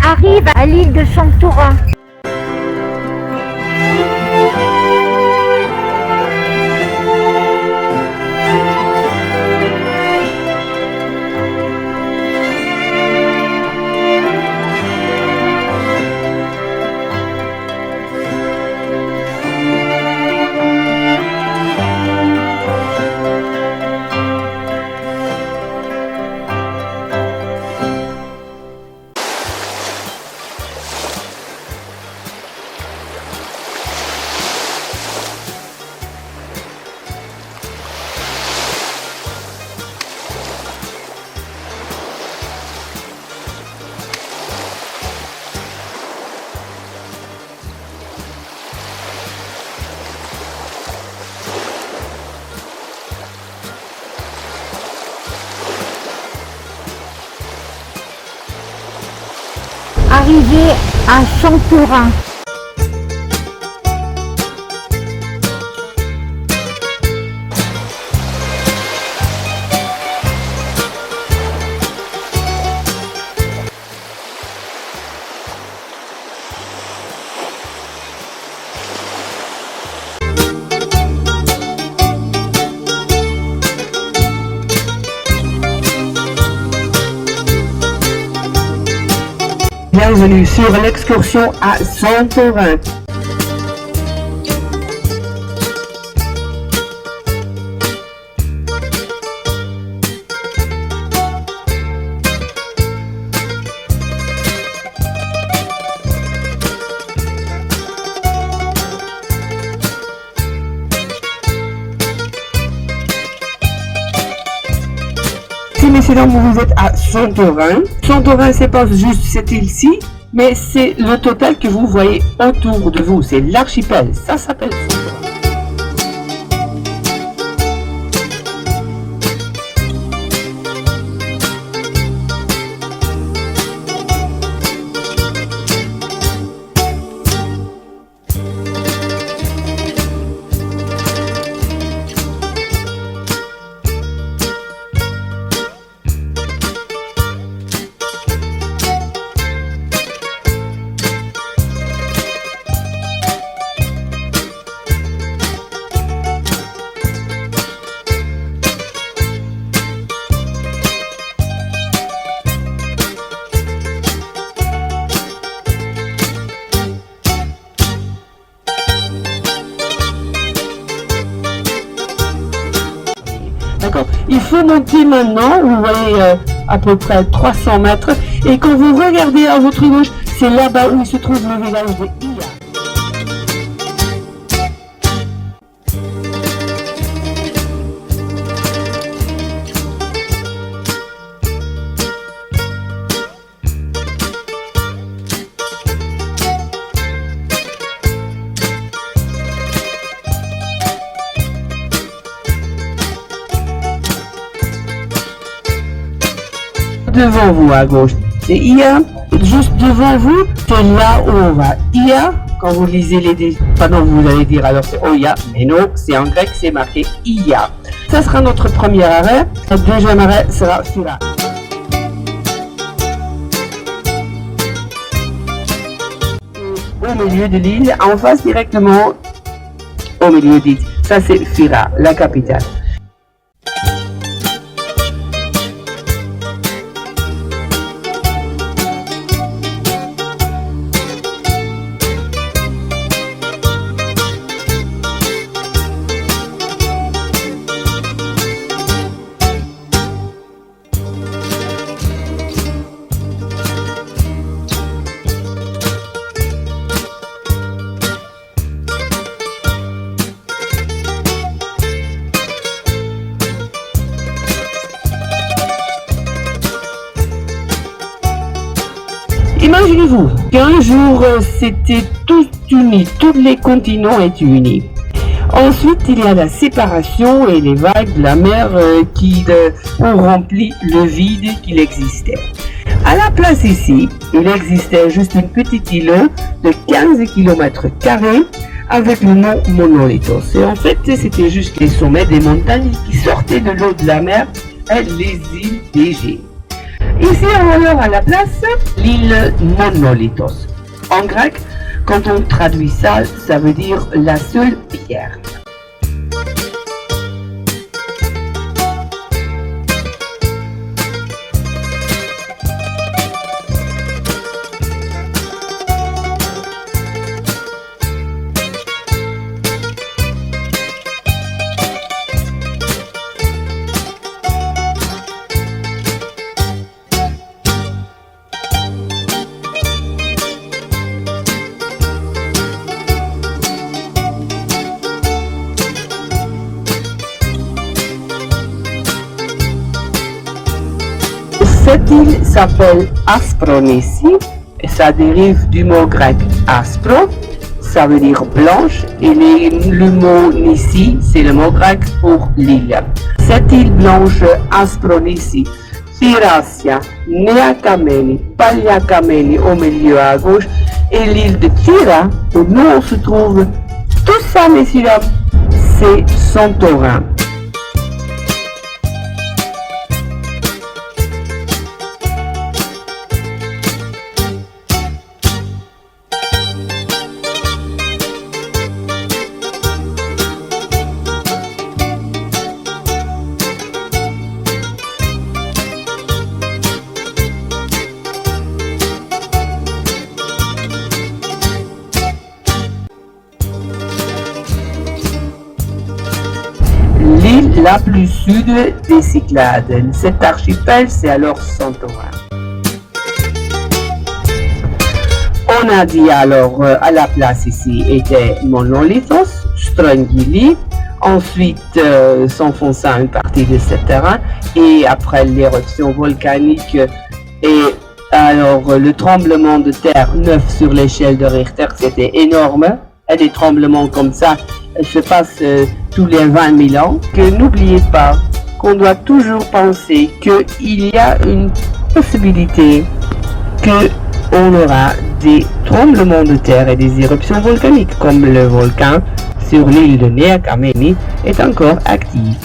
arrive à l'île de Santorin. Arrivé à Santorin. Bienvenue sur l'excursion à Santorin. Si messieurs dames, vous êtes à Santorin. Santorin, c'est pas juste cette île-ci, mais c'est le total que vous voyez autour de vous. C'est l'archipel. Ça s'appelle Santorin. D'accord. Il faut monter maintenant, vous voyez à peu près 300 mètres, et quand vous regardez à votre gauche, c'est là-bas où se trouve le village de Ia. Devant vous à gauche, c'est Ia. Juste devant vous, c'est là où on va. Ia, quand vous lisez les pardon, vous allez dire alors c'est Oia, mais non, c'est en grec, c'est marqué Ia. Ça sera notre premier arrêt. Le deuxième arrêt sera Fira. Au milieu de l'île, en face directement, au milieu d'île. Ça c'est Fira, la capitale. Imaginez-vous qu'un jour c'était tout uni, tous les continents étaient unis. Ensuite, il y a la séparation et les vagues de la mer qui ont rempli le vide qu'il existait. À la place ici, il existait juste une petite île de 15 km² avec le nom Monolitos. Et en fait, c'était juste les sommets des montagnes qui sortaient de l'eau de la mer et les îles d'Égée. Ici, on aura la place l'île Monolithos. En grec, quand on traduit ça, ça veut dire la seule pierre. Cette île s'appelle Aspronisi et ça dérive du mot grec aspro, ça veut dire blanche, et le mot Nissi, c'est le mot grec pour l'île. Cette île blanche Aspronisi, Thracia, Nea Kameni, Pallia Kameni au milieu à gauche, et l'île de Thyra, où nous on se trouve, tout ça, messieurs, c'est Santorin. L'île la plus sud des Cyclades. Cet archipel, c'est alors Santorin. On a dit alors à la place ici était Monolithos, Strongili, ensuite s'enfonça une partie de ce terrain et après l'éruption volcanique et alors le tremblement de terre 9 sur l'échelle de Richter, c'était énorme. Et des tremblements comme ça se passent tous les 20 000 ans. Que n'oubliez pas qu'on doit toujours penser qu'il y a une possibilité qu'on aura des tremblements de terre et des éruptions volcaniques, comme le volcan sur l'île de Nea Kameni est encore actif.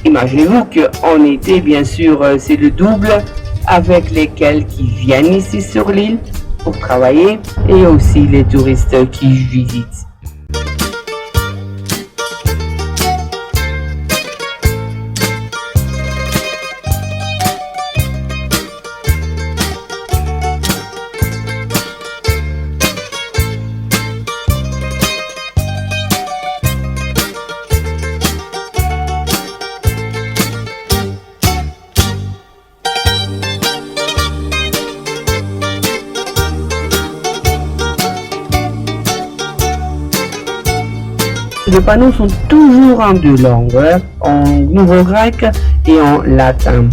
Imaginez-vous qu'en été, bien sûr, c'est le double avec lesquels qui viennent ici sur l'île pour travailler et aussi les touristes qui visitent. Les panneaux sont toujours en deux langues, en nouveau-grec et en latin.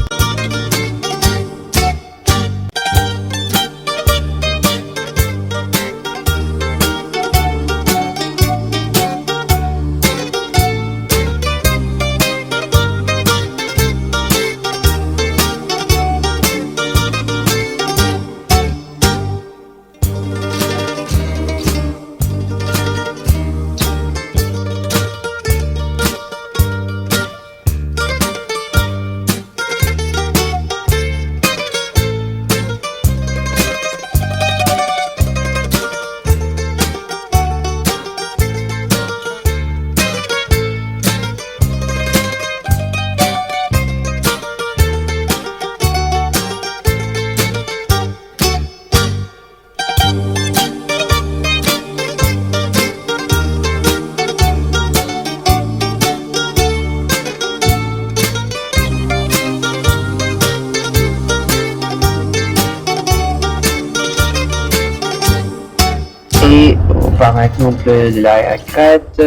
par exemple de la Crète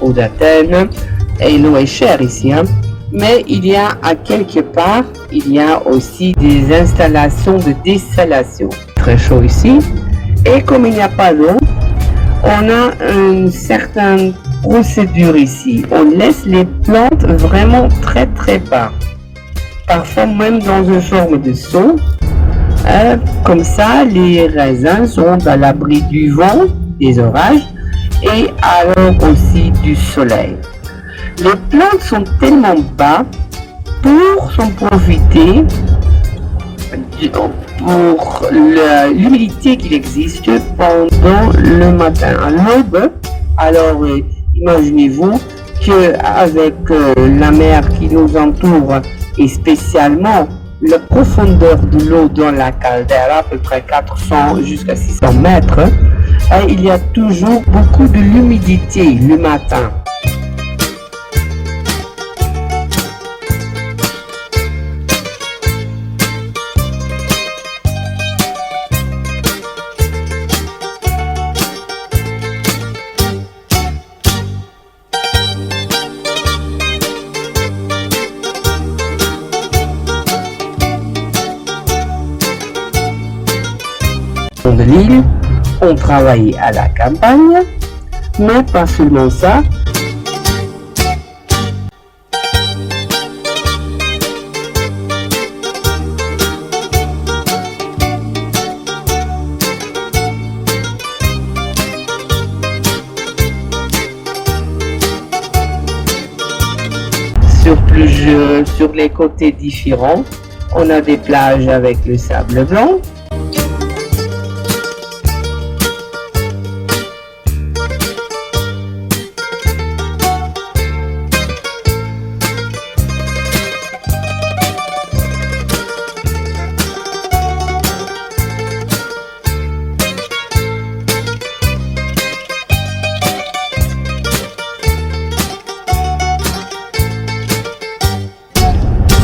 ou d'Athènes. Et l'eau est chère ici, hein. Mais il y a à quelque part, il y a aussi des installations de dessalement. Très chaud ici. Et comme il n'y a pas d'eau, on a une certaine procédure ici. On laisse les plantes vraiment très très bas. Parfois même dans une forme de seau. Comme ça, les raisins sont à l'abri du vent, des orages et alors aussi du soleil. Les plantes sont tellement bas pour s'en profiter pour l'humidité qu'il existe pendant le matin à l'aube. Alors imaginez-vous qu'avec la mer qui nous entoure et spécialement la profondeur de l'eau dans la caldeira, à peu près 400 jusqu'à 600 mètres, il y a toujours beaucoup de l'humidité le matin. De l'île, on travaillait à la campagne, mais pas seulement ça. Sur les côtés différents, on a des plages avec le sable blanc.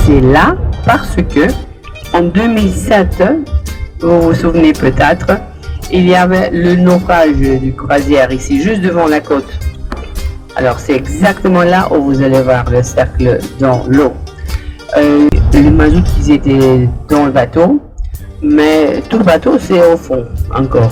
C'est là parce que en 2007, vous vous souvenez peut-être, il y avait le naufrage du croisière ici, juste devant la côte. Alors c'est exactement là où vous allez voir le cercle dans l'eau. Le mazout, ils étaient dans le bateau, mais tout le bateau c'est au fond encore.